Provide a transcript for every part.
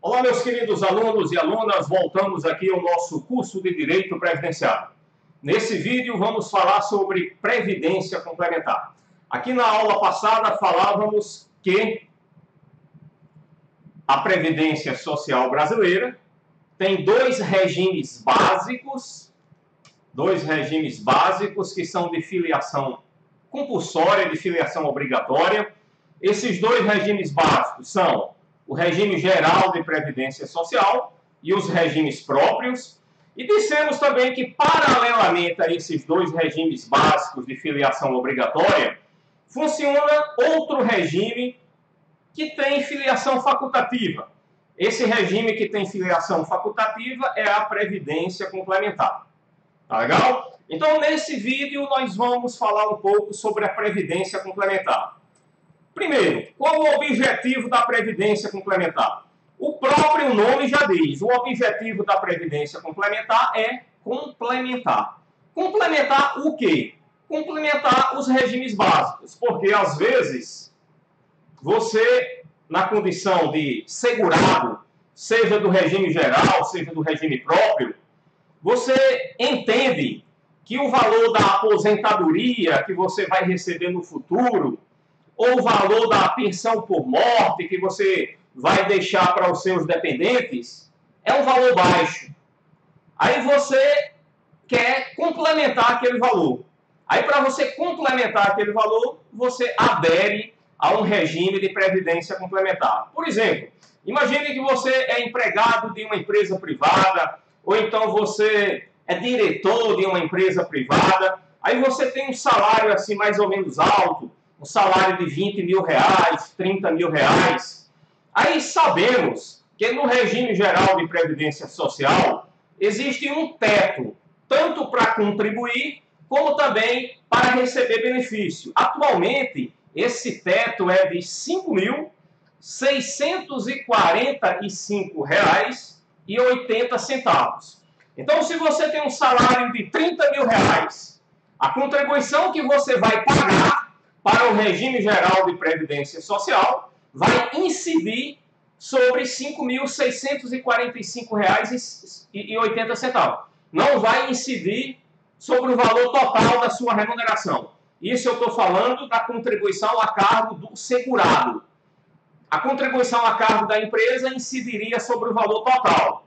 Olá, meus queridos alunos e alunas, voltamos aqui ao nosso curso de Direito Previdenciário. Nesse vídeo vamos falar sobre Previdência Complementar. Aqui na aula passada falávamos que a Previdência Social brasileira tem dois regimes básicos que são de filiação compulsória e de filiação obrigatória. Esses dois regimes básicos são o regime geral de previdência social e os regimes próprios. E dissemos também que, paralelamente a esses dois regimes básicos de filiação obrigatória, funciona outro regime que tem filiação facultativa. Esse regime que tem filiação facultativa é a previdência complementar. Tá legal? Então, nesse vídeo, nós vamos falar um pouco sobre a previdência complementar. Primeiro, qual o objetivo da Previdência Complementar? O próprio nome já diz, o objetivo da Previdência Complementar é complementar. Complementar o quê? Complementar os regimes básicos, porque às vezes você, na condição de segurado, seja do regime geral, seja do regime próprio, você entende que o valor da aposentadoria que você vai receber no futuro, ou o valor da pensão por morte que você vai deixar para os seus dependentes, é um valor baixo. Aí você quer complementar aquele valor. Aí, para você complementar aquele valor, você adere a um regime de previdência complementar. Por exemplo, imagine que você é empregado de uma empresa privada, ou então você é diretor de uma empresa privada, aí você tem um salário assim mais ou menos alto, um salário de 20 mil reais, 30 mil reais. Aí sabemos que no regime geral de previdência social existe um teto, tanto para contribuir, como também para receber benefício. Atualmente, esse teto é de R$ 5.645,80. Então, se você tem um salário de 30 mil reais, a contribuição que você vai pagar para o regime geral de previdência social vai incidir sobre R$ 5.645,80. Não vai incidir sobre o valor total da sua remuneração. Isso eu estou falando da contribuição a cargo do segurado. A contribuição a cargo da empresa incidiria sobre o valor total.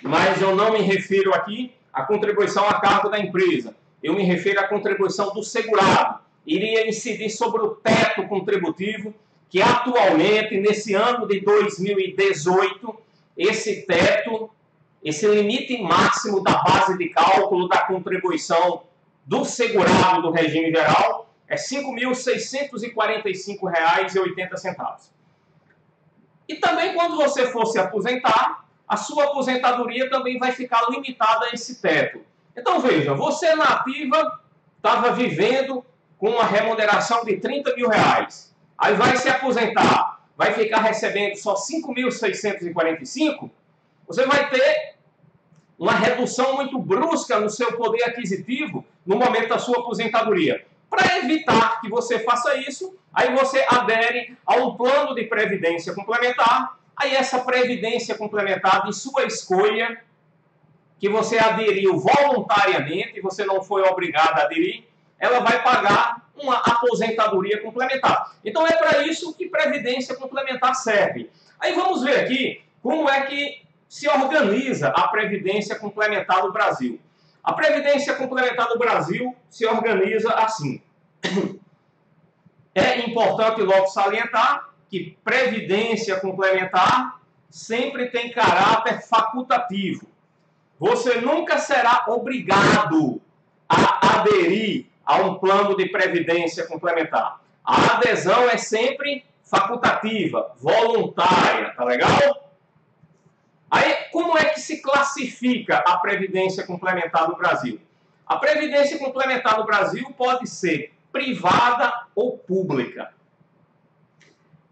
Mas eu não me refiro aqui à contribuição a cargo da empresa. Eu me refiro à contribuição do segurado. Iria incidir sobre o teto contributivo, que atualmente, nesse ano de 2018, esse teto, esse limite máximo da base de cálculo da contribuição do segurado do regime geral é R$ 5.645,80. E também, quando você for se aposentar, a sua aposentadoria também vai ficar limitada a esse teto. Então, veja, você na ativa estava vivendo com uma remuneração de 30 mil reais. Aí vai se aposentar, vai ficar recebendo só 5.645, você vai ter uma redução muito brusca no seu poder aquisitivo no momento da sua aposentadoria. Para evitar que você faça isso, aí você adere a um plano de previdência complementar. Aí essa previdência complementar de sua escolha, que você aderiu voluntariamente, você não foi obrigado a aderir, ela vai pagar uma aposentadoria complementar. Então é para isso que previdência complementar serve. Aí vamos ver aqui como é que se organiza a previdência complementar no Brasil. A previdência complementar no Brasil se organiza assim. É importante logo salientar que previdência complementar sempre tem caráter facultativo. Você nunca será obrigado a aderir a um plano de previdência complementar. A adesão é sempre facultativa, voluntária, tá legal? Aí, como é que se classifica a previdência complementar no Brasil? A previdência complementar no Brasil pode ser privada ou pública.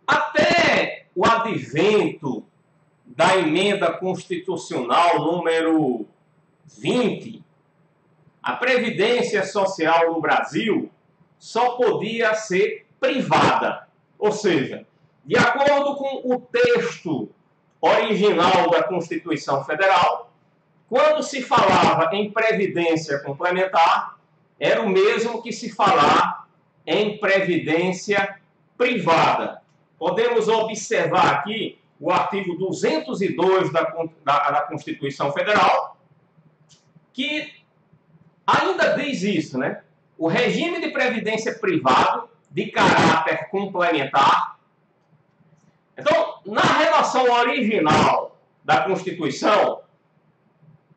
Até o advento da emenda constitucional número 20, a Previdência Social no Brasil só podia ser privada. Ou seja, de acordo com o texto original da Constituição Federal, quando se falava em previdência complementar, era o mesmo que se falar em previdência privada. Podemos observar aqui o artigo 202 da Constituição Federal, que ainda diz isso, né? O regime de previdência privado de caráter complementar. Então, na redação original da Constituição,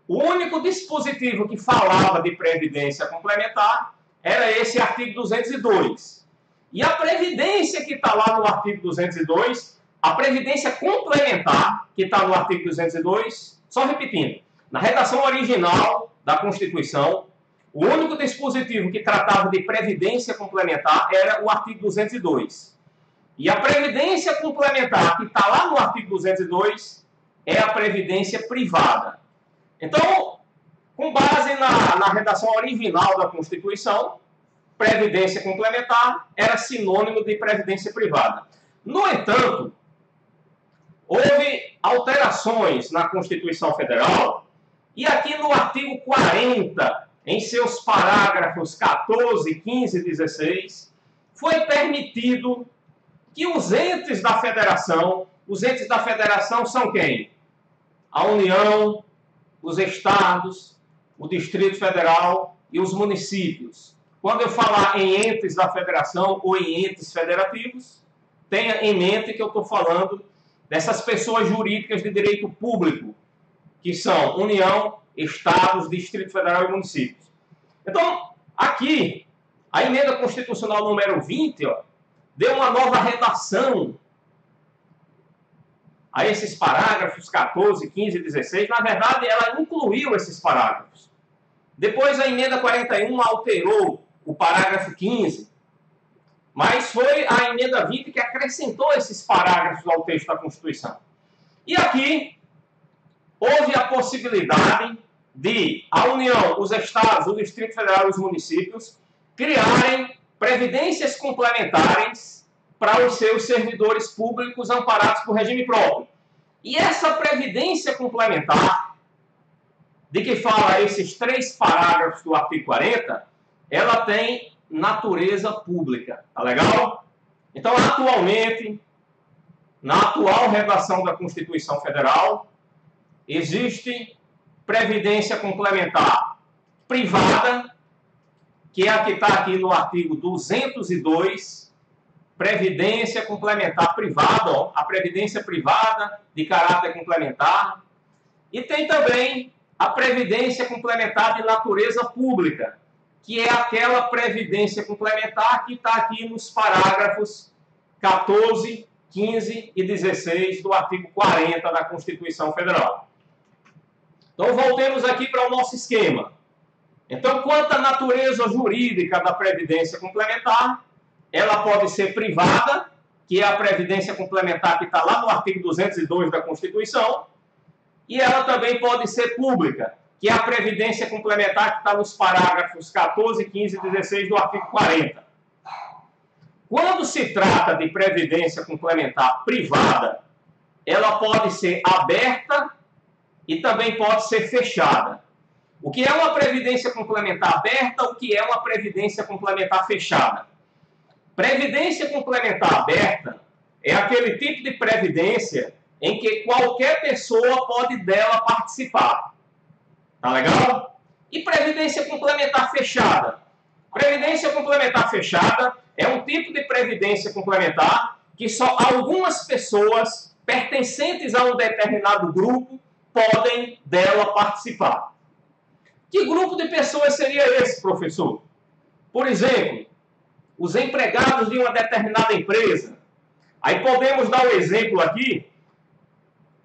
o único dispositivo que falava de previdência complementar era esse artigo 202. E a previdência que está lá no artigo 202, a previdência complementar que está no artigo 202, só repetindo, na redação original da Constituição, o único dispositivo que tratava de previdência complementar era o artigo 202. E a previdência complementar que está lá no artigo 202 é a previdência privada. Então, com base na redação original da Constituição, previdência complementar era sinônimo de previdência privada. No entanto, houve alterações na Constituição Federal e aqui no artigo 40, em seus parágrafos 14, 15 e 16, foi permitido que os entes da federação são quem? A União, os estados, o Distrito Federal e os municípios. Quando eu falar em entes da federação ou em entes federativos, tenha em mente que eu estou falando dessas pessoas jurídicas de direito público, que são União, estados, Distrito Federal e municípios. Então, aqui, a emenda constitucional número 20, deu uma nova redação a esses parágrafos 14, 15 e 16. Na verdade, ela incluiu esses parágrafos. Depois, a emenda 41 alterou o parágrafo 15, mas foi a emenda 20 que acrescentou esses parágrafos ao texto da Constituição. E aqui, houve a possibilidade de a União, os estados, o Distrito Federal e os municípios criarem previdências complementares para os seus servidores públicos amparados por regime próprio. E essa previdência complementar, de que fala esses 3 parágrafos do artigo 40, ela tem natureza pública. Tá legal? Então, atualmente, na atual redação da Constituição Federal, existe previdência complementar privada, que é a que está aqui no artigo 202, previdência complementar privada, a previdência privada de caráter complementar, e tem também a previdência complementar de natureza pública, que é aquela previdência complementar que está aqui nos parágrafos 14, 15 e 16 do artigo 40 da Constituição Federal. Então, voltemos aqui para o nosso esquema. Então, quanto à natureza jurídica da previdência complementar, ela pode ser privada, que é a previdência complementar que está lá no artigo 202 da Constituição, e ela também pode ser pública, que é a previdência complementar que está nos parágrafos 14, 15 e 16 do artigo 40. Quando se trata de previdência complementar privada, ela pode ser aberta e também pode ser fechada. O que é uma previdência complementar aberta, o que é uma previdência complementar fechada? Previdência complementar aberta é aquele tipo de previdência em que qualquer pessoa pode dela participar. Tá legal? E previdência complementar fechada? Previdência complementar fechada é um tipo de previdência complementar que só algumas pessoas pertencentes a um determinado grupo podem dela participar. Que grupo de pessoas seria esse, professor? Por exemplo, os empregados de uma determinada empresa. Aí podemos dar o exemplo aqui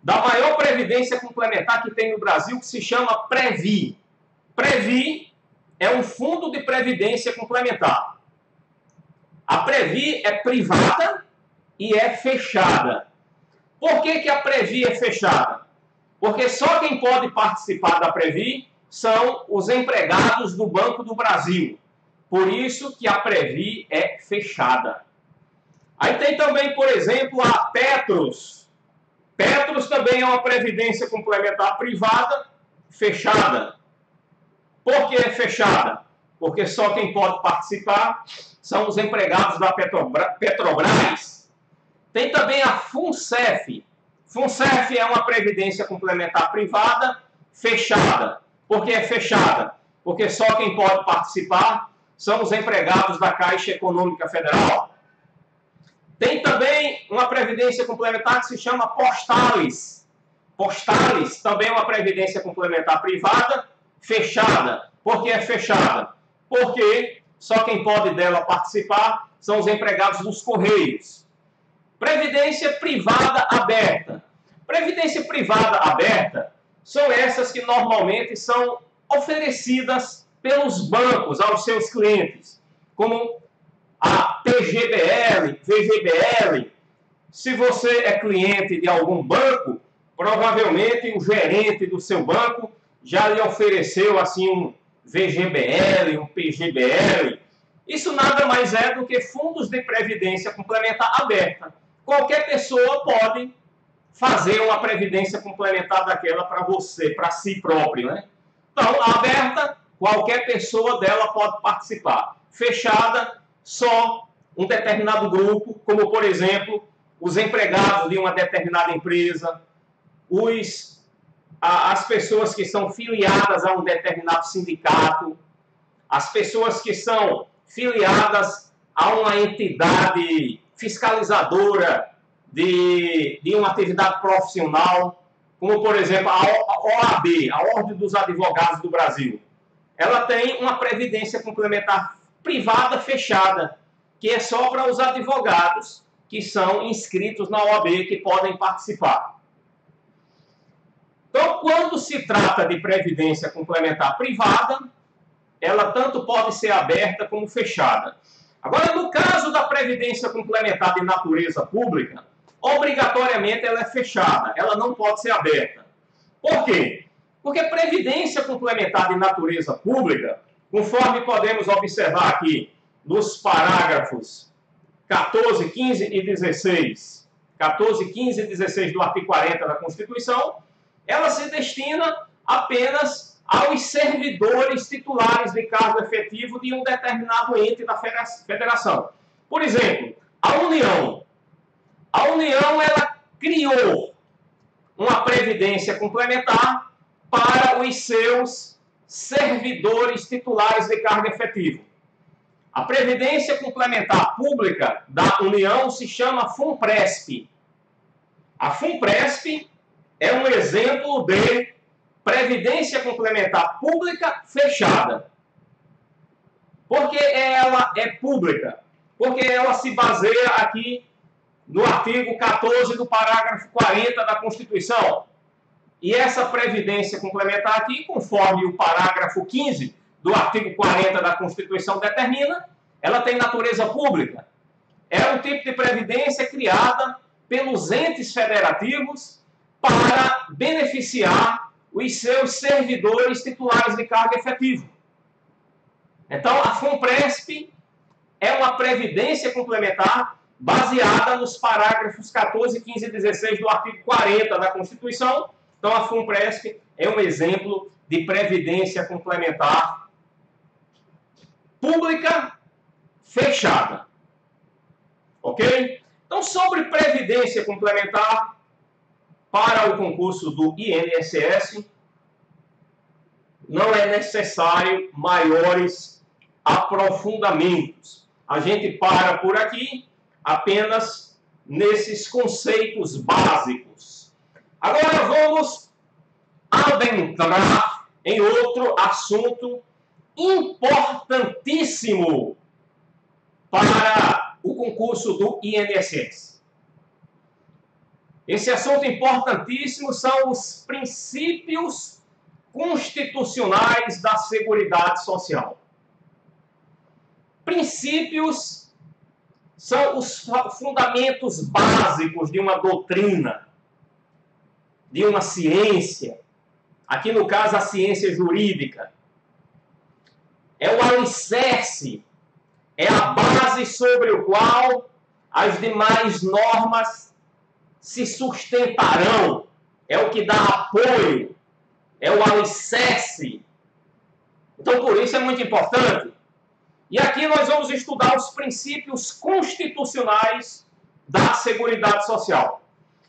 da maior previdência complementar que tem no Brasil, que se chama Previ. Previ é um fundo de previdência complementar. A Previ é privada e é fechada. Por que a Previ é fechada? Porque só quem pode participar da Previ são os empregados do Banco do Brasil. Por isso que a Previ é fechada. Aí tem também, por exemplo, a Petros. Petros também é uma previdência complementar privada fechada. Por que fechada? Porque só quem pode participar são os empregados da Petrobras. Tem também a FUNCEF. FUNCEF é uma previdência complementar privada fechada. Por que é fechada? Porque só quem pode participar são os empregados da Caixa Econômica Federal. Tem também uma previdência complementar que se chama Postales. Postales também é uma previdência complementar privada fechada. Por que é fechada? Porque só quem pode dela participar são os empregados dos Correios. Previdência privada aberta. Previdência privada aberta são essas que normalmente são oferecidas pelos bancos aos seus clientes, como a PGBL, VGBL. Se você é cliente de algum banco, provavelmente o gerente do seu banco já lhe ofereceu assim um VGBL, um PGBL. Isso nada mais é do que fundos de previdência complementar aberta. Qualquer pessoa pode fazer uma previdência complementar daquela para você, para si próprio, né? Então, aberta, qualquer pessoa dela pode participar. Fechada, só um determinado grupo, como, por exemplo, os empregados de uma determinada empresa, as pessoas que são filiadas a um determinado sindicato, as pessoas que são filiadas a uma entidade fiscalizadora de uma atividade profissional, como, por exemplo, a OAB, a Ordem dos Advogados do Brasil. Ela tem uma previdência complementar privada fechada, que é só para os advogados que são inscritos na OAB, que podem participar. Então, quando se trata de previdência complementar privada, ela tanto pode ser aberta como fechada. Agora, no caso da previdência complementar de natureza pública, obrigatoriamente ela é fechada, ela não pode ser aberta. Por quê? Porque previdência complementar de natureza pública, conforme podemos observar aqui nos parágrafos 14, 15 e 16, 14, 15 e 16 do artigo 40 da Constituição, ela se destina apenas aos servidores titulares de cargo efetivo de um determinado ente da federação. Por exemplo, a União. A União, ela criou uma previdência complementar para os seus servidores titulares de cargo efetivo. A previdência complementar pública da União se chama FUNPRESP. A FUNPRESP é um exemplo de previdência complementar pública fechada. Por que ela é pública? Porque ela se baseia aqui no artigo 14 do parágrafo 40 da Constituição. E essa previdência complementar aqui, conforme o parágrafo 15 do artigo 40 da Constituição determina, ela tem natureza pública. É um tipo de previdência criada pelos entes federativos para beneficiar os seus servidores titulares de cargo efetivo. Então, a FUNPRESP é uma previdência complementar baseada nos parágrafos 14, 15 e 16 do artigo 40 da Constituição. Então, a FUNPRESP é um exemplo de previdência complementar pública fechada. Ok? Então, sobre previdência complementar para o concurso do INSS, não é necessário maiores aprofundamentos. A gente para por aqui apenas nesses conceitos básicos. Agora vamos adentrar em outro assunto importantíssimo para o concurso do INSS. Esse assunto importantíssimo são os princípios constitucionais da Seguridade Social. Princípios são os fundamentos básicos de uma doutrina, de uma ciência, aqui no caso a ciência jurídica. É o alicerce, é a base sobre o qual as demais normas se sustentarão. é o que dá apoio, é o alicerce. Então, por isso é muito importante. E aqui nós vamos estudar os princípios constitucionais da Seguridade Social.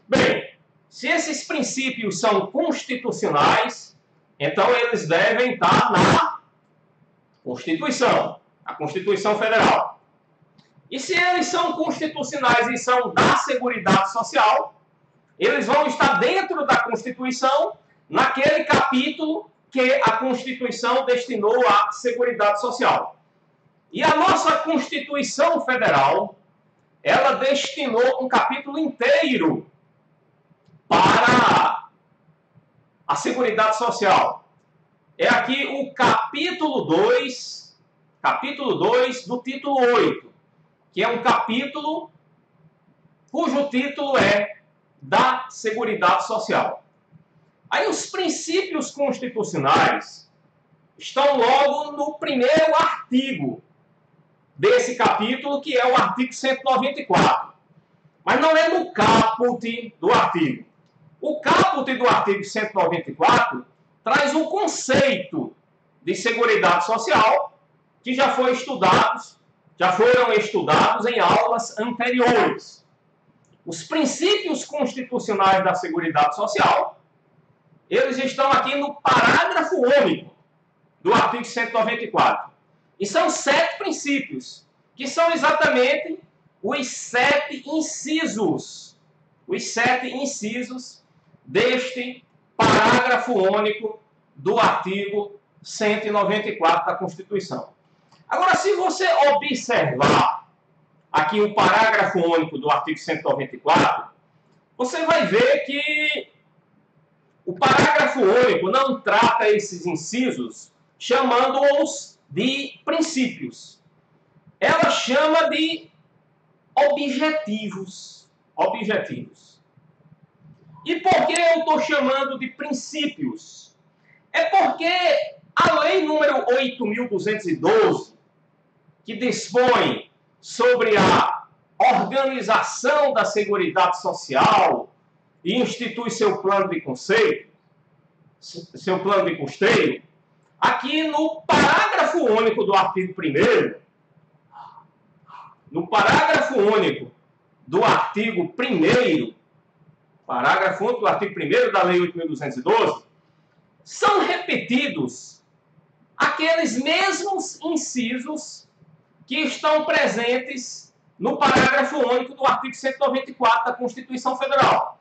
Bem, se esses princípios são constitucionais, então eles devem estar na Constituição, a Constituição Federal. E se eles são constitucionais e são da Seguridade Social, eles vão estar dentro da Constituição, naquele capítulo que a Constituição destinou à Seguridade Social. E a nossa Constituição Federal, ela destinou um capítulo inteiro para a Seguridade Social. É aqui o capítulo 2 do título 8, que é um capítulo cujo título é da Seguridade Social. Aí os princípios constitucionais estão logo no primeiro artigo desse capítulo, que é o artigo 194. Mas não é no caput do artigo. O caput do artigo 194 traz um conceito de Seguridade Social que já foram estudados em aulas anteriores. Os princípios constitucionais da Seguridade Social, eles estão aqui no parágrafo único do artigo 194. E são 7 princípios, que são exatamente os 7 incisos. Os 7 incisos deste parágrafo único do artigo 194 da Constituição. Agora, se você observar aqui o parágrafo único do artigo 194, você vai ver que o parágrafo único não trata esses incisos chamando-os de princípios. Ela chama de objetivos. Objetivos. E por que eu estou chamando de princípios? É porque a lei número 8.212, que dispõe sobre a organização da Seguridade Social e institui seu plano de conceito, seu plano de custeio, aqui no parágrafo único do artigo 1º, no parágrafo único do artigo 1º, parágrafo único do artigo 1º da Lei 8.212, são repetidos aqueles mesmos incisos que estão presentes no parágrafo único do artigo 194 da Constituição Federal.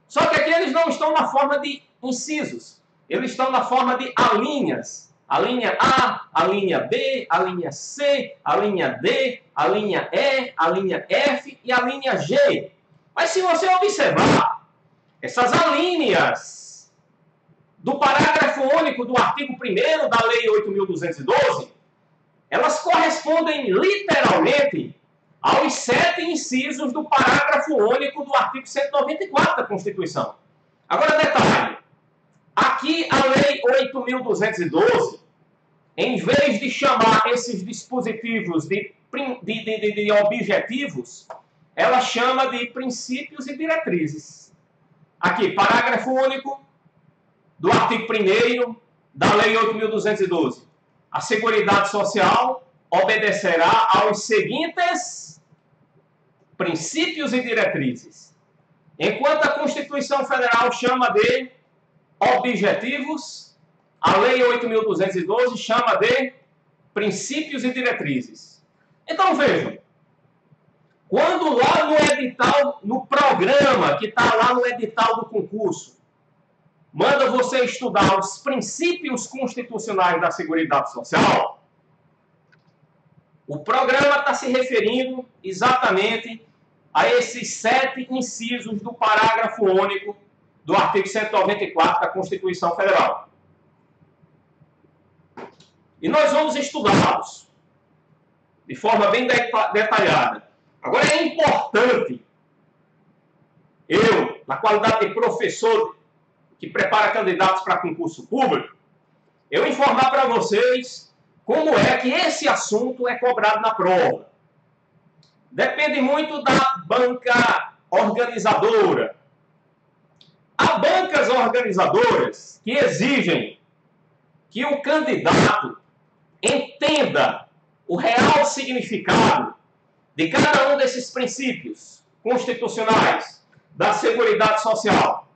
Só que aqui eles não estão na forma de incisos, eles estão na forma de alíneas. A linha A, a linha B, a linha C, a linha D, a linha E, a linha F e a linha G. Mas se você observar, essas alíneas do parágrafo único do artigo 1º da Lei 8.212, elas correspondem literalmente aos 7 incisos do parágrafo único do artigo 194 da Constituição. Agora, detalhe. Aqui, a Lei 8.212, em vez de chamar esses dispositivos de objetivos, ela chama de princípios e diretrizes. Aqui, parágrafo único do artigo 1º da Lei 8.212. A Seguridade Social obedecerá aos seguintes princípios e diretrizes. Enquanto a Constituição Federal chama de objetivos, a Lei 8.212 chama de princípios e diretrizes. Então, vejam, quando lá no edital, no programa que está lá no edital do concurso, manda você estudar os princípios constitucionais da Seguridade Social, o programa está se referindo exatamente a esses 7 incisos do parágrafo único do artigo 194 da Constituição Federal. E nós vamos estudá-los de forma bem detalhada. Agora, é importante eu, na qualidade de professor que prepara candidatos para concurso público, eu informar para vocês como é que esse assunto é cobrado na prova. Depende muito da banca organizadora. Há bancas organizadoras que exigem que o candidato entenda o real significado de cada um desses princípios constitucionais da Seguridade Social.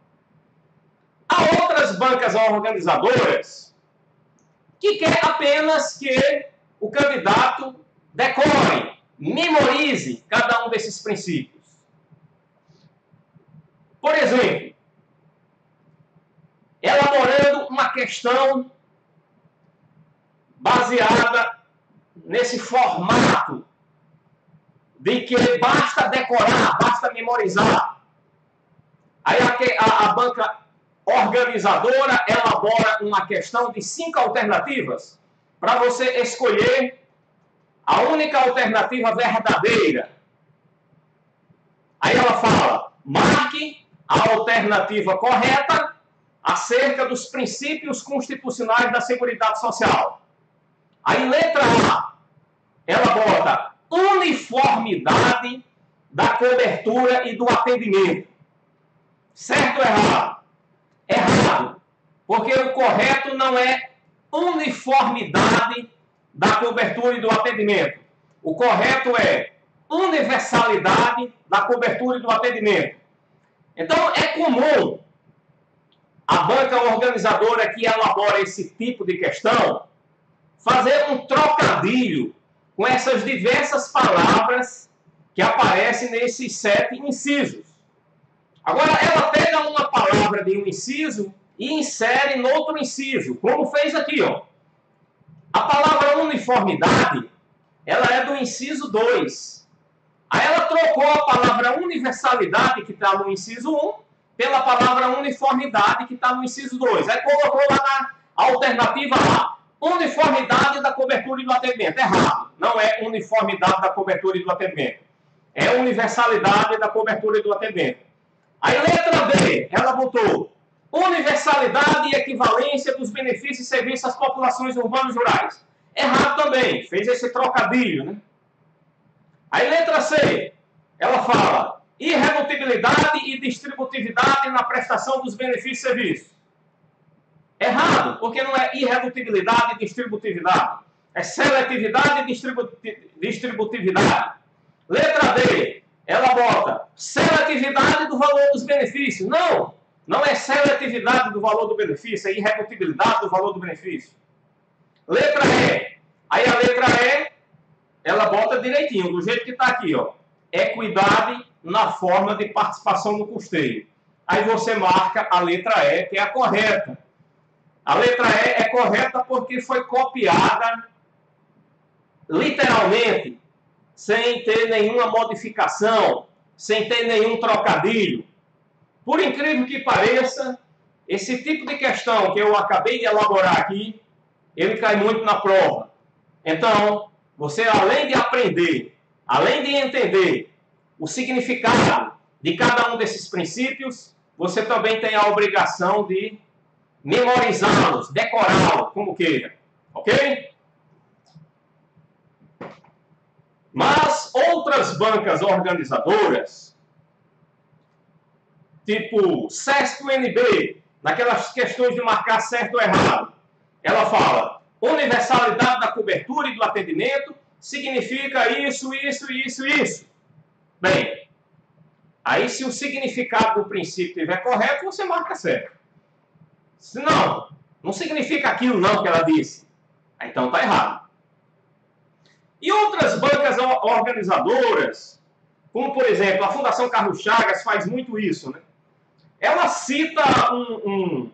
Há outras bancas organizadoras que quer apenas que o candidato decore, memorize cada um desses princípios. Por exemplo, elaborando uma questão baseada nesse formato de que basta decorar, basta memorizar. Aí a banca organizadora elabora uma questão de 5 alternativas para você escolher a única alternativa verdadeira. Aí ela fala, marque a alternativa correta acerca dos princípios constitucionais da Seguridade Social. Aí, letra A, ela bota uniformidade da cobertura e do atendimento. Certo ou errado? Errado, porque o correto não é uniformidade da cobertura e do atendimento. O correto é universalidade da cobertura e do atendimento. Então, é comum a banca organizadora que elabora esse tipo de questão fazer um trocadilho com essas diversas palavras que aparecem nesses 7 incisos. Agora, ela pega uma palavra de um inciso e insere no outro inciso, como fez aqui, ó. A palavra uniformidade, ela é do inciso 2. Aí ela trocou a palavra universalidade, que está no inciso 1, pela palavra uniformidade, que está no inciso 2. Aí colocou lá na alternativa A, uniformidade da cobertura e do atendimento. Errado. Não é uniformidade da cobertura e do atendimento. É universalidade da cobertura e do atendimento. Aí, letra B, ela botou universalidade e equivalência dos benefícios e serviços às populações urbanas e rurais. Errado também. Fez esse trocadilho, né? Aí, letra C, ela fala irredutibilidade e distributividade na prestação dos benefícios e serviços. Errado, porque não é irredutibilidade e distributividade. É seletividade e distributividade. Letra D, ela bota seletividade do valor dos benefícios. Não, não é seletividade do valor do benefício, é irredutibilidade do valor do benefício. Letra E, aí a letra E, ela bota direitinho, do jeito que está aqui, ó. Equidade na forma de participação no custeio. Aí você marca a letra E, que é a correta. A letra E é correta porque foi copiada literalmente, sem ter nenhuma modificação, sem ter nenhum trocadilho. Por incrível que pareça, esse tipo de questão que eu acabei de elaborar aqui, ele cai muito na prova. Então, você além de aprender, além de entender o significado de cada um desses princípios, você também tem a obrigação de memorizá-los, decorá-los, como queira. Ok? Mas outras bancas organizadoras, tipo SESC-UNB, naquelas questões de marcar certo ou errado, ela fala, universalidade da cobertura e do atendimento significa isso, isso, isso, isso. Bem, aí se o significado do princípio estiver correto, você marca certo. Se não, não significa aquilo não que ela disse. Então está errado. E outras bancas organizadoras, como por exemplo a Fundação Carlos Chagas faz muito isso, né? Ela cita um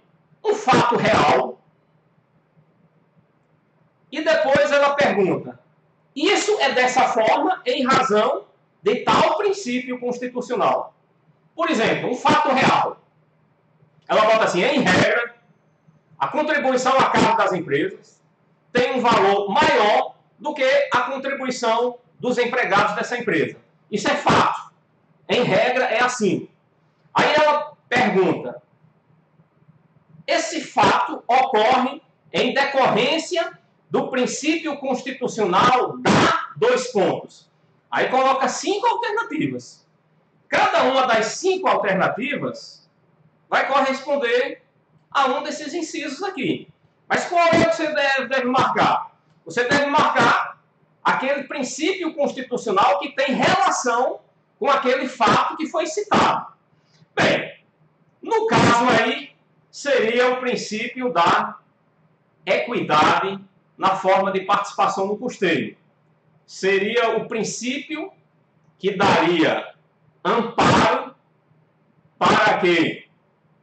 fato real e depois ela pergunta, isso é dessa forma em razão de tal princípio constitucional. Por exemplo, um fato real. Ela bota assim, em regra, a contribuição à cargo das empresas tem um valor maior do que a contribuição dos empregados dessa empresa. Isso é fato. Em regra, é assim. Aí ela pergunta, esse fato ocorre em decorrência do princípio constitucional da... dois pontos. Aí coloca 5 alternativas. Cada uma das 5 alternativas vai corresponder a um desses incisos aqui. Mas qual é que você deve marcar? Você deve marcar aquele princípio constitucional que tem relação com aquele fato que foi citado. Bem, no caso aí, seria o princípio da equidade na forma de participação no custeio. Seria o princípio que daria amparo para que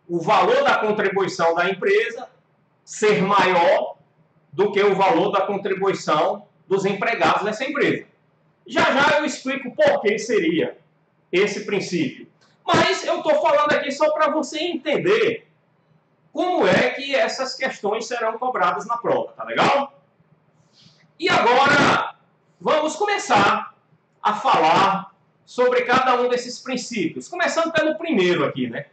o valor da contribuição da empresa ser maior do que o valor da contribuição dos empregados dessa empresa. Já já eu explico por que seria esse princípio. Mas eu estou falando aqui só para você entender como é que essas questões serão cobradas na prova, tá legal? E agora vamos começar a falar sobre cada um desses princípios. Começando pelo primeiro aqui, né?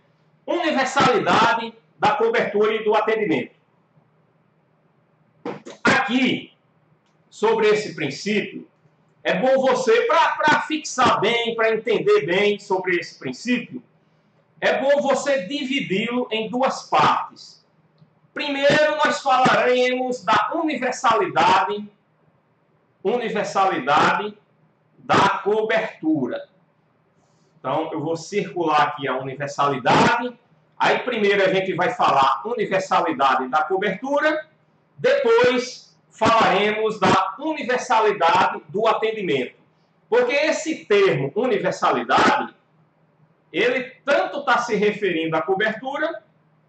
Universalidade da cobertura e do atendimento. Aqui, sobre esse princípio, é bom você, para fixar bem, para entender bem sobre esse princípio, é bom você dividi-lo em duas partes. Primeiro, nós falaremos da universalidade da cobertura. Então, eu vou circular aqui a universalidade. Aí, primeiro, a gente vai falar universalidade da cobertura. Depois, falaremos da universalidade do atendimento. Porque esse termo universalidade, ele tanto está se referindo à cobertura,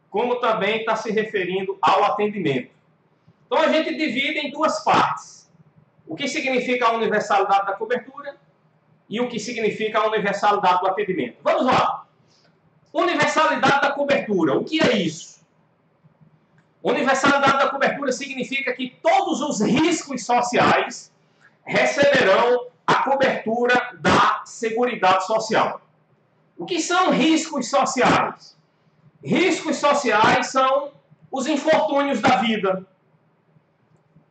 como também está se referindo ao atendimento. Então, a gente divide em duas partes. O que significa a universalidade da cobertura e o que significa a universalidade do atendimento. Vamos lá. Universalidade da cobertura. O que é isso? Universalidade da cobertura significa que todos os riscos sociais receberão a cobertura da Seguridade Social. O que são riscos sociais? Riscos sociais são os infortúnios da vida.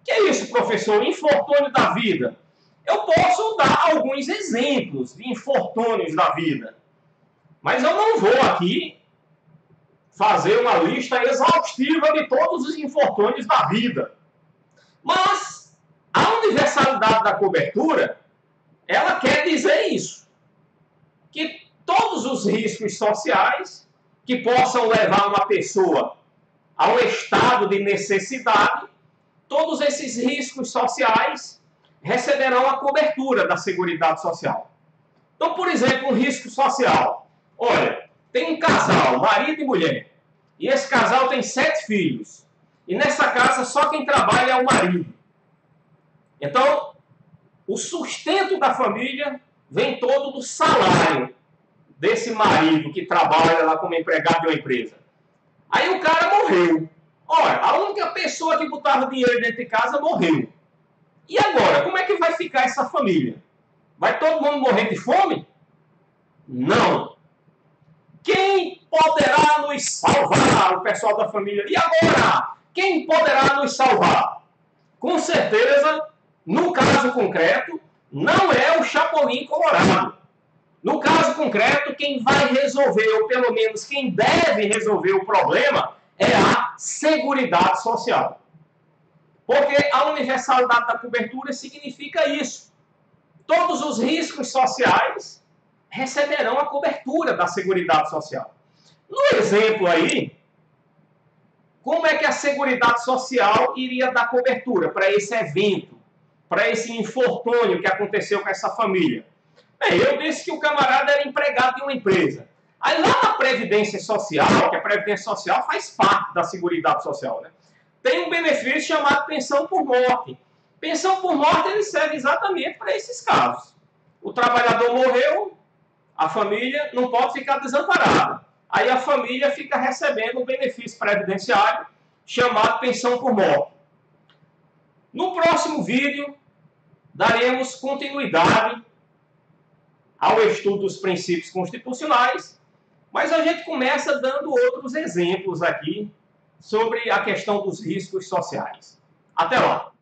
O que é isso, professor? Infortúnio da vida. Eu posso dar alguns exemplos de infortúnios da vida, mas eu não vou aqui fazer uma lista exaustiva de todos os infortúnios da vida. Mas a universalidade da cobertura, ela quer dizer isso, que todos os riscos sociais que possam levar uma pessoa ao estado de necessidade, todos esses riscos sociais receberão a cobertura da Seguridade Social. Então, por exemplo, um risco social. Olha, tem um casal, marido e mulher, e esse casal tem 7 filhos. E nessa casa só quem trabalha é o marido. Então, o sustento da família vem todo do salário desse marido que trabalha lá como empregado de uma empresa. Aí o cara morreu. Olha, a única pessoa que botava dinheiro dentro de casa morreu. E agora, como é que vai ficar essa família? Vai todo mundo morrer de fome? Não. Quem poderá nos salvar? O pessoal da família. E agora? Quem poderá nos salvar? Com certeza, no caso concreto, não é o Chapolin Colorado. No caso concreto, quem vai resolver, ou pelo menos quem deve resolver o problema, é a Seguridade Social. Porque a universalidade da cobertura significa isso. Todos os riscos sociais receberão a cobertura da Seguridade Social. No exemplo aí, como é que a Seguridade Social iria dar cobertura para esse evento, para esse infortúnio que aconteceu com essa família? Bem, eu disse que o camarada era empregado de uma empresa. Aí lá na Previdência Social, que a Previdência Social faz parte da Seguridade Social, né? Tem um benefício chamado pensão por morte. Pensão por morte ele serve exatamente para esses casos. O trabalhador morreu, a família não pode ficar desamparada. Aí a família fica recebendo um benefício previdenciário chamado pensão por morte. No próximo vídeo, daremos continuidade ao estudo dos princípios constitucionais, mas a gente começa dando outros exemplos aqui sobre a questão dos riscos sociais. Até lá!